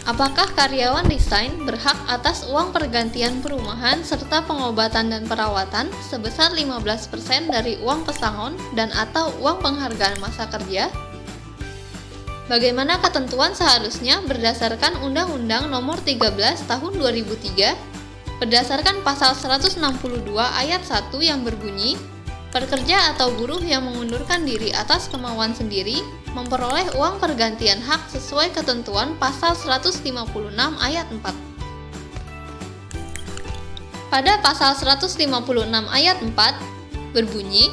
Apakah karyawan resign berhak atas uang pergantian perumahan serta pengobatan dan perawatan sebesar 15% dari uang pesangon dan atau uang penghargaan masa kerja? Bagaimana ketentuan seharusnya berdasarkan Undang-Undang Nomor 13 Tahun 2003 berdasarkan pasal 162 ayat 1 yang berbunyi, pekerja atau buruh yang mengundurkan diri atas kemauan sendiri memperoleh uang pergantian hak sesuai ketentuan pasal 156 ayat 4. Pada pasal 156 ayat 4 berbunyi,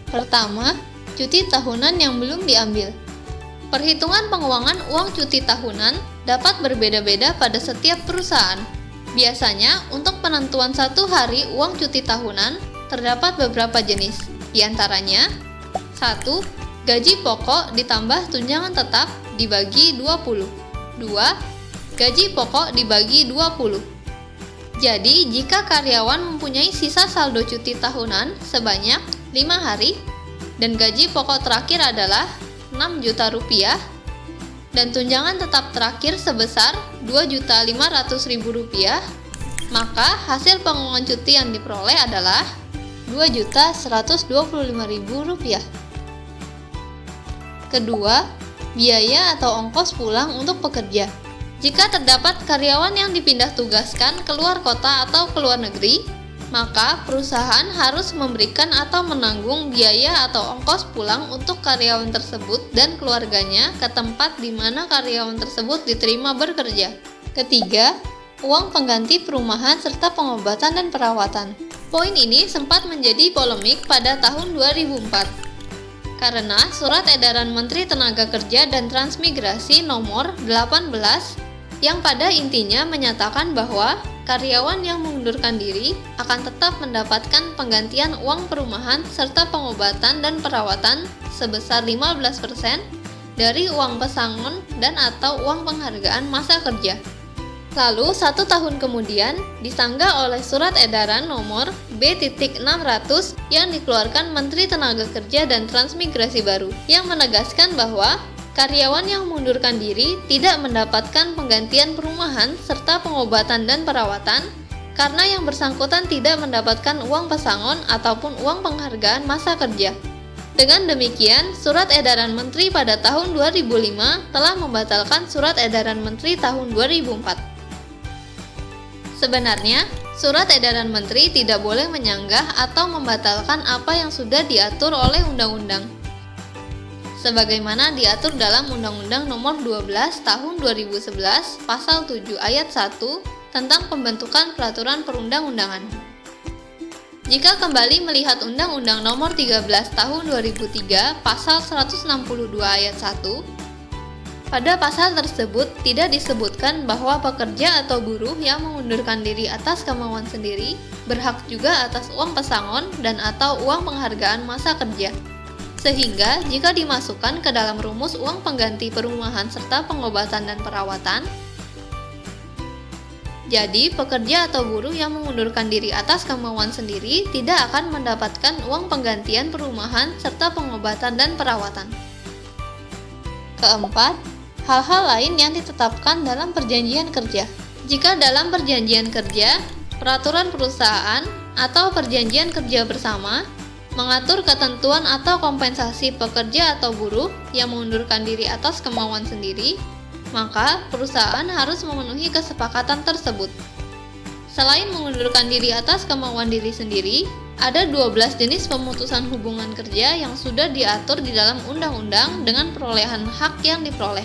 pertama, cuti tahunan yang belum diambil. Perhitungan penguangan uang cuti tahunan dapat berbeda-beda pada setiap perusahaan. Biasanya, untuk penentuan 1 hari uang cuti tahunan, terdapat beberapa jenis, di antaranya 1. Gaji pokok ditambah tunjangan tetap dibagi 20. 2. Gaji pokok dibagi 20. Jadi, jika karyawan mempunyai sisa saldo cuti tahunan sebanyak 5 hari dan gaji pokok terakhir adalah 6 juta rupiah dan tunjangan tetap terakhir sebesar 2.500.000 rupiah, maka hasil penguangan cuti yang diperoleh adalah 2.125.000 rupiah. Kedua, biaya atau ongkos pulang untuk pekerja. Jika terdapat karyawan yang dipindah tugaskan keluar kota atau keluar negeri, maka perusahaan harus memberikan atau menanggung biaya atau ongkos pulang untuk karyawan tersebut dan keluarganya ke tempat di mana karyawan tersebut diterima bekerja. Ketiga, uang pengganti perumahan serta pengobatan dan perawatan. Poin ini sempat menjadi polemik pada tahun 2004. Karena Surat Edaran Menteri Tenaga Kerja dan Transmigrasi Nomor 18 yang pada intinya menyatakan bahwa karyawan yang mengundurkan diri akan tetap mendapatkan penggantian uang perumahan serta pengobatan dan perawatan sebesar 15% dari uang pesangon dan atau uang penghargaan masa kerja. Lalu, 1 tahun kemudian, disanggah oleh Surat Edaran Nomor B.600 yang dikeluarkan Menteri Tenaga Kerja dan Transmigrasi baru, yang menegaskan bahwa karyawan yang mengundurkan diri tidak mendapatkan penggantian perumahan serta pengobatan dan perawatan karena yang bersangkutan tidak mendapatkan uang pesangon ataupun uang penghargaan masa kerja. Dengan demikian, Surat Edaran Menteri pada tahun 2005 telah membatalkan Surat Edaran Menteri tahun 2004. Sebenarnya, Surat Edaran Menteri tidak boleh menyanggah atau membatalkan apa yang sudah diatur oleh undang-undang. Sebagaimana diatur dalam Undang-Undang Nomor 12 Tahun 2011 Pasal 7 Ayat 1 tentang pembentukan peraturan perundang-undangan. Jika kembali melihat Undang-Undang Nomor 13 Tahun 2003 Pasal 162 Ayat 1, pada pasal tersebut tidak disebutkan bahwa pekerja atau buruh yang mengundurkan diri atas kemauan sendiri berhak juga atas uang pesangon dan atau uang penghargaan masa kerja. Sehingga jika dimasukkan ke dalam rumus uang pengganti perumahan serta pengobatan dan perawatan, jadi pekerja atau buruh yang mengundurkan diri atas kemauan sendiri tidak akan mendapatkan uang penggantian perumahan serta pengobatan dan perawatan. Keempat, hal-hal lain yang ditetapkan dalam perjanjian kerja. Jika dalam perjanjian kerja, peraturan perusahaan atau perjanjian kerja bersama mengatur ketentuan atau kompensasi pekerja atau buruh yang mengundurkan diri atas kemauan sendiri, maka perusahaan harus memenuhi kesepakatan tersebut. Selain mengundurkan diri atas kemauan diri sendiri, ada 12 jenis pemutusan hubungan kerja yang sudah diatur di dalam undang-undang dengan perolehan hak yang diperoleh.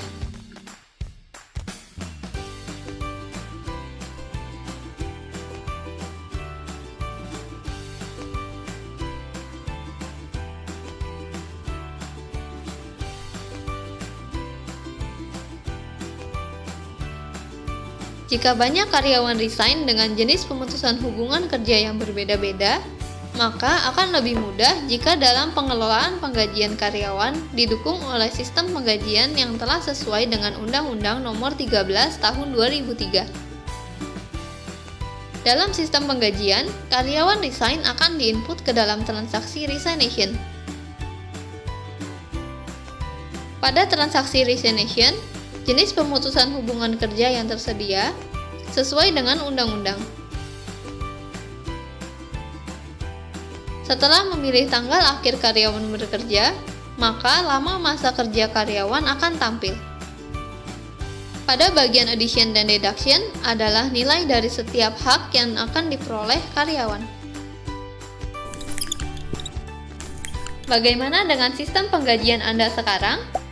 Jika banyak karyawan resign dengan jenis pemutusan hubungan kerja yang berbeda-beda, maka akan lebih mudah jika dalam pengelolaan penggajian karyawan didukung oleh sistem penggajian yang telah sesuai dengan Undang-Undang Nomor 13 Tahun 2003. Dalam sistem penggajian, karyawan resign akan diinput ke dalam transaksi resignation. Pada transaksi resignation, jenis pemutusan hubungan kerja yang tersedia sesuai dengan undang-undang. Setelah memilih tanggal akhir karyawan bekerja, maka lama masa kerja karyawan akan tampil. Pada bagian addition dan deduction adalah nilai dari setiap hak yang akan diperoleh karyawan. Bagaimana dengan sistem penggajian Anda sekarang?